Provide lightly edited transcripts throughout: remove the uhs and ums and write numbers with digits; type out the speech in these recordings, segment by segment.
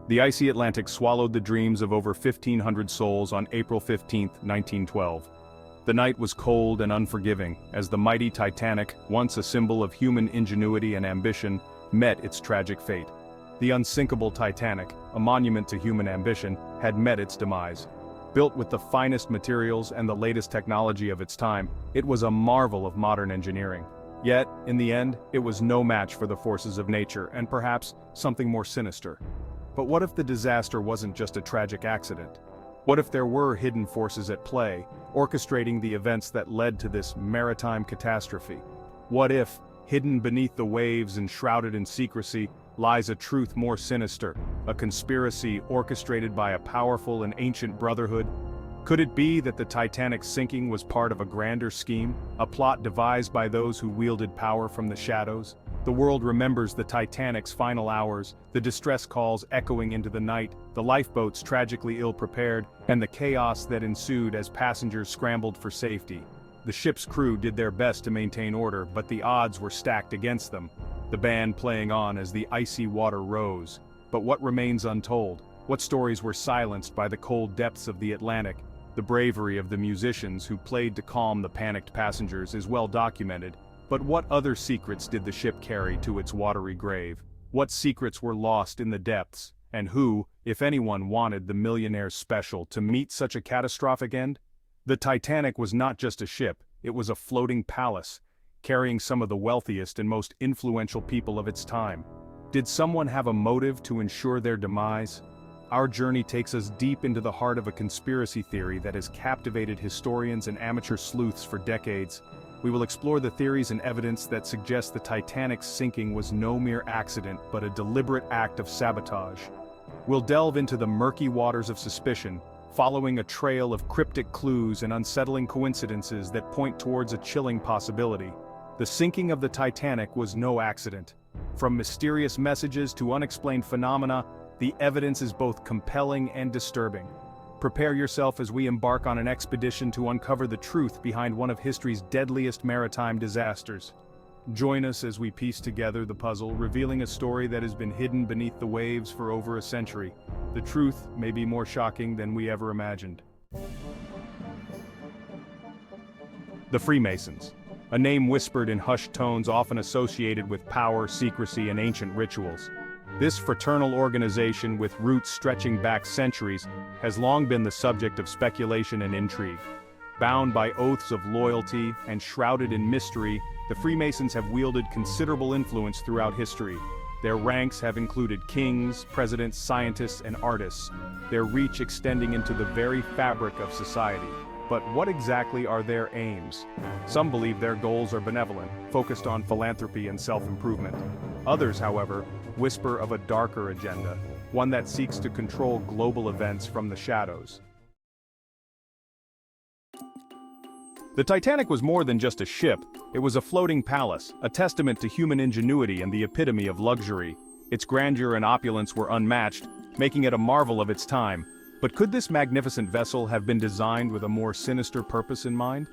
The icy Atlantic swallowed the dreams of over 1,500 souls on April 15, 1912. The night was cold and unforgiving, as the mighty Titanic, once a symbol of human ingenuity and ambition, met its tragic fate. The unsinkable Titanic, a monument to human ambition, had met its demise. Built with the finest materials and the latest technology of its time, it was a marvel of modern engineering. Yet, in the end, it was no match for the forces of nature and perhaps something more sinister. But what if the disaster wasn't just a tragic accident? What if there were hidden forces at play, orchestrating the events that led to this maritime catastrophe? What if, hidden beneath the waves and shrouded in secrecy, lies a truth more sinister, a conspiracy orchestrated by a powerful and ancient brotherhood? Could it be that the Titanic's sinking was part of a grander scheme, a plot devised by those who wielded power from the shadows? The world remembers the Titanic's final hours, the distress calls echoing into the night, the lifeboats tragically ill-prepared, and the chaos that ensued as passengers scrambled for safety. The ship's crew did their best to maintain order, but the odds were stacked against them. The band playing on as the icy water rose. But what remains untold? What stories were silenced by the cold depths of the Atlantic? The bravery of the musicians who played to calm the panicked passengers is well documented, but what other secrets did the ship carry to its watery grave? What secrets were lost in the depths, and who, if anyone, wanted the millionaire's special to meet such a catastrophic end? The Titanic was not just a ship, it was a floating palace, carrying some of the wealthiest and most influential people of its time. Did someone have a motive to ensure their demise? Our journey takes us deep into the heart of a conspiracy theory that has captivated historians and amateur sleuths for decades. We will explore the theories and evidence that suggest the Titanic's sinking was no mere accident but a deliberate act of sabotage. We'll delve into the murky waters of suspicion, following a trail of cryptic clues and unsettling coincidences that point towards a chilling possibility. The sinking of the Titanic was no accident. From mysterious messages to unexplained phenomena, the evidence is both compelling and disturbing. Prepare yourself as we embark on an expedition to uncover the truth behind one of history's deadliest maritime disasters. Join us as we piece together the puzzle, revealing a story that has been hidden beneath the waves for over a century. The truth may be more shocking than we ever imagined. The Freemasons, a name whispered in hushed tones often associated with power, secrecy, and ancient rituals. This fraternal organization, with roots stretching back centuries, has long been the subject of speculation and intrigue. Bound by oaths of loyalty and shrouded in mystery, the Freemasons have wielded considerable influence throughout history. Their ranks have included kings, presidents, scientists, and artists, their reach extending into the very fabric of society. But what exactly are their aims? Some believe their goals are benevolent, focused on philanthropy and self-improvement. Others, however, whisper of a darker agenda, one that seeks to control global events from the shadows. The Titanic was more than just a ship, it was a floating palace, a testament to human ingenuity and the epitome of luxury. Its grandeur and opulence were unmatched, making it a marvel of its time. But could this magnificent vessel have been designed with a more sinister purpose in mind?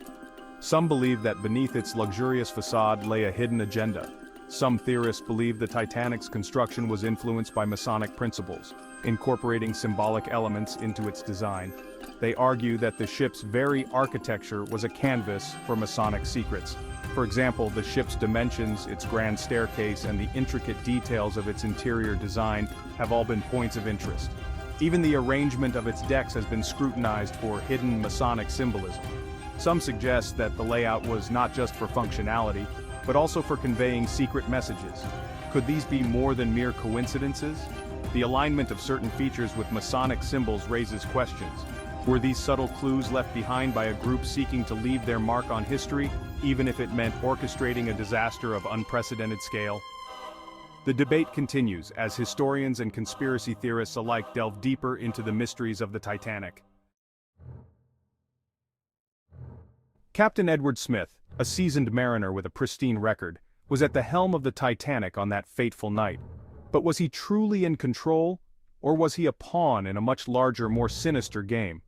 Some believe that beneath its luxurious facade lay a hidden agenda. Some theorists believe the Titanic's construction was influenced by Masonic principles, incorporating symbolic elements into its design. They argue that the ship's very architecture was a canvas for Masonic secrets. For example, the ship's dimensions, its grand staircase, and the intricate details of its interior design have all been points of interest. Even the arrangement of its decks has been scrutinized for hidden Masonic symbolism. Some suggest that the layout was not just for functionality, but also for conveying secret messages. Could these be more than mere coincidences? The alignment of certain features with Masonic symbols raises questions. Were these subtle clues left behind by a group seeking to leave their mark on history, even if it meant orchestrating a disaster of unprecedented scale? The debate continues as historians and conspiracy theorists alike delve deeper into the mysteries of the Titanic. Captain Edward Smith, a seasoned mariner with a pristine record, was at the helm of the Titanic on that fateful night. But was he truly in control, or was he a pawn in a much larger, more sinister game?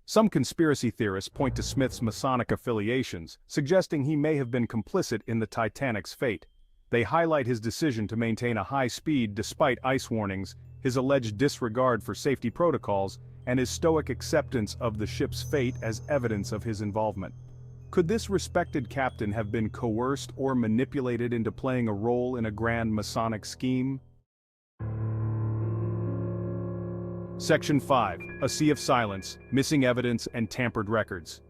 Some conspiracy theorists point to Smith's Masonic affiliations, suggesting he may have been complicit in the Titanic's fate. They highlight his decision to maintain a high speed despite ice warnings his alleged disregard for safety protocols, and his stoic acceptance of the ship's fate as evidence of his involvement. Could this respected captain have been coerced or manipulated into playing a role in a grand Masonic scheme? Section 5. A Sea of Silence, Missing Evidence and Tampered Records.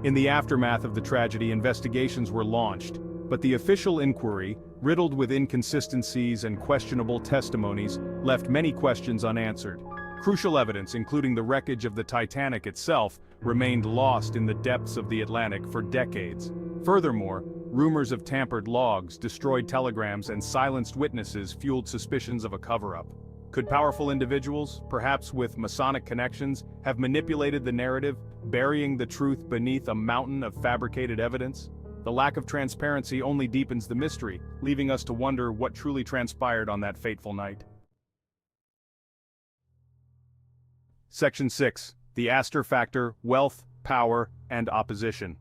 In the aftermath of the tragedy, investigations were launched, but the official inquiry, riddled with inconsistencies and questionable testimonies, left many questions unanswered. Crucial evidence, including the wreckage of the Titanic itself, remained lost in the depths of the Atlantic for decades. Furthermore, rumors of tampered logs, destroyed telegrams, and silenced witnesses fueled suspicions of a cover-up. Could powerful individuals, perhaps with Masonic connections, have manipulated the narrative, burying the truth beneath a mountain of fabricated evidence? The lack of transparency only deepens the mystery, leaving us to wonder what truly transpired on that fateful night. Section 6. The Astor Factor, Wealth, Power, and Opposition.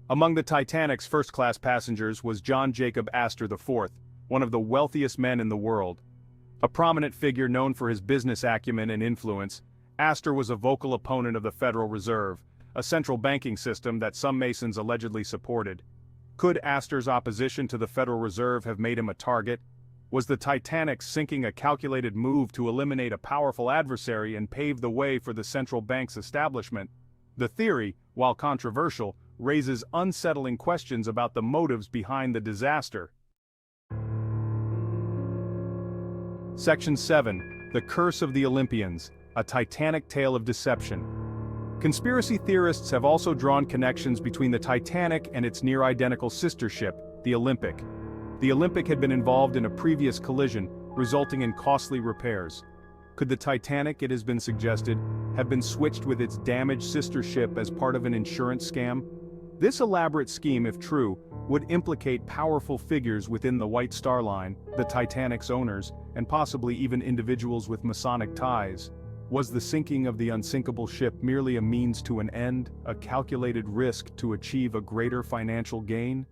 Among the Titanic's first-class passengers was John Jacob Astor IV, one of the wealthiest men in the world. A prominent figure known for his business acumen and influence, Astor was a vocal opponent of the Federal Reserve, a central banking system that some Masons allegedly supported. Could Astor's opposition to the Federal Reserve have made him a target? Was the Titanic sinking a calculated move to eliminate a powerful adversary and pave the way for the central bank's establishment? The theory, while controversial, raises unsettling questions about the motives behind the disaster. Section 7. The Curse of the Olympians, a Titanic tale of deception. Conspiracy theorists have also drawn connections between the Titanic and its near-identical sister ship, the Olympic. The Olympic had been involved in a previous collision, resulting in costly repairs. Could the Titanic, it has been suggested, have been switched with its damaged sister ship as part of an insurance scam? This elaborate scheme, if true, would implicate powerful figures within the White Star Line, the Titanic's owners, and possibly even individuals with Masonic ties. Was the sinking of the unsinkable ship merely a means to an end, a calculated risk to achieve a greater financial gain?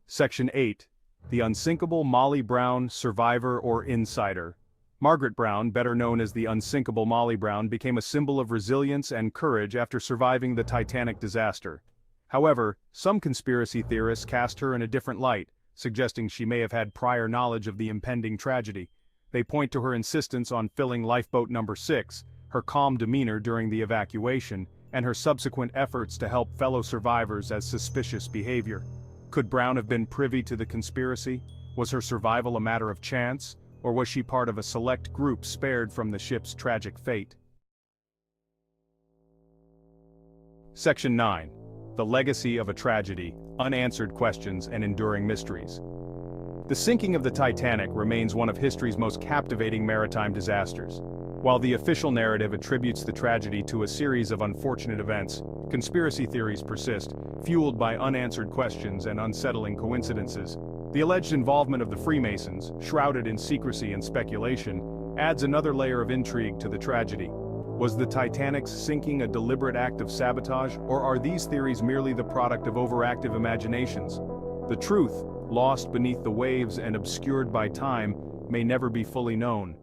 Section 8. The Unsinkable Molly Brown, Survivor or Insider. Margaret Brown, better known as the Unsinkable Molly Brown, became a symbol of resilience and courage after surviving the Titanic disaster. However, some conspiracy theorists cast her in a different light, suggesting she may have had prior knowledge of the impending tragedy. They point to her insistence on filling lifeboat number 6, her calm demeanor during the evacuation, and her subsequent efforts to help fellow survivors as suspicious behavior. Could Brown have been privy to the conspiracy? Was her survival a matter of chance? Or was she part of a select group spared from the ship's tragic fate? Section 9. The Legacy of a Tragedy, Unanswered Questions and Enduring Mysteries. The sinking of the Titanic remains one of history's most captivating maritime disasters. While the official narrative attributes the tragedy to a series of unfortunate events, conspiracy theories persist, fueled by unanswered questions and unsettling coincidences. The alleged involvement of the Freemasons, shrouded in secrecy and speculation, adds another layer of intrigue to the tragedy. Was the Titanic's sinking a deliberate act of sabotage, or are these theories merely the product of overactive imaginations? The truth, lost beneath the waves and obscured by time, may never be fully known.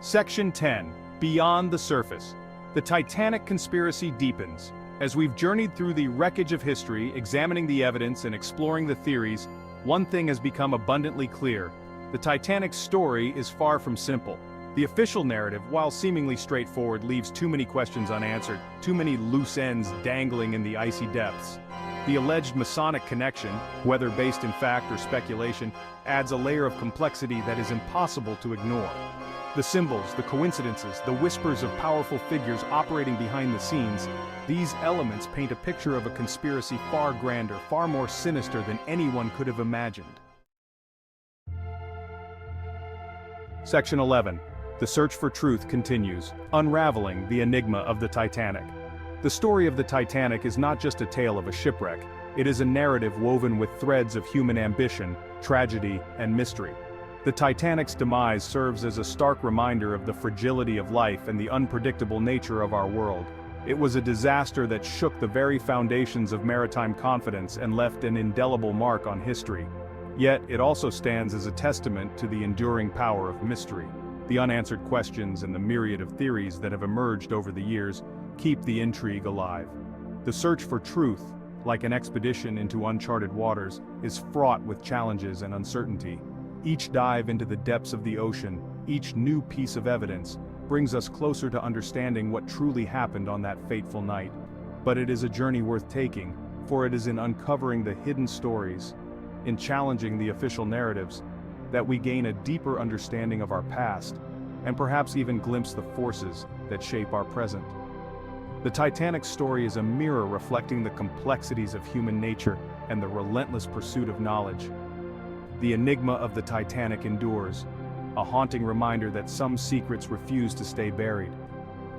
Section 10. Beyond the Surface. The Titanic conspiracy deepens. As we've journeyed through the wreckage of history, examining the evidence and exploring the theories, one thing has become abundantly clear. The Titanic's story is far from simple. The official narrative, while seemingly straightforward, leaves too many questions unanswered, too many loose ends dangling in the icy depths. The alleged Masonic connection, whether based in fact or speculation, adds a layer of complexity that is impossible to ignore. The symbols, the coincidences, the whispers of powerful figures operating behind the scenes, these elements paint a picture of a conspiracy far grander, far more sinister than anyone could have imagined. Section 11. The search for truth continues, unraveling the enigma of the Titanic. The story of the Titanic is not just a tale of a shipwreck, it is a narrative woven with threads of human ambition, tragedy, and mystery. The Titanic's demise serves as a stark reminder of the fragility of life and the unpredictable nature of our world. It was a disaster that shook the very foundations of maritime confidence and left an indelible mark on history. Yet, it also stands as a testament to the enduring power of mystery. The unanswered questions and the myriad of theories that have emerged over the years keep the intrigue alive. The search for truth, like an expedition into uncharted waters, is fraught with challenges and uncertainty. Each dive into the depths of the ocean, each new piece of evidence, brings us closer to understanding what truly happened on that fateful night. But it is a journey worth taking, for it is in uncovering the hidden stories, in challenging the official narratives, that we gain a deeper understanding of our past, and perhaps even glimpse the forces that shape our present. The Titanic story is a mirror reflecting the complexities of human nature and the relentless pursuit of knowledge. The enigma of the Titanic endures, a haunting reminder that some secrets refuse to stay buried.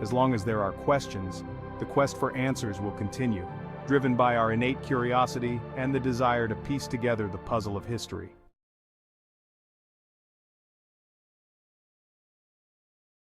As long as there are questions, the quest for answers will continue, driven by our innate curiosity and the desire to piece together the puzzle of history.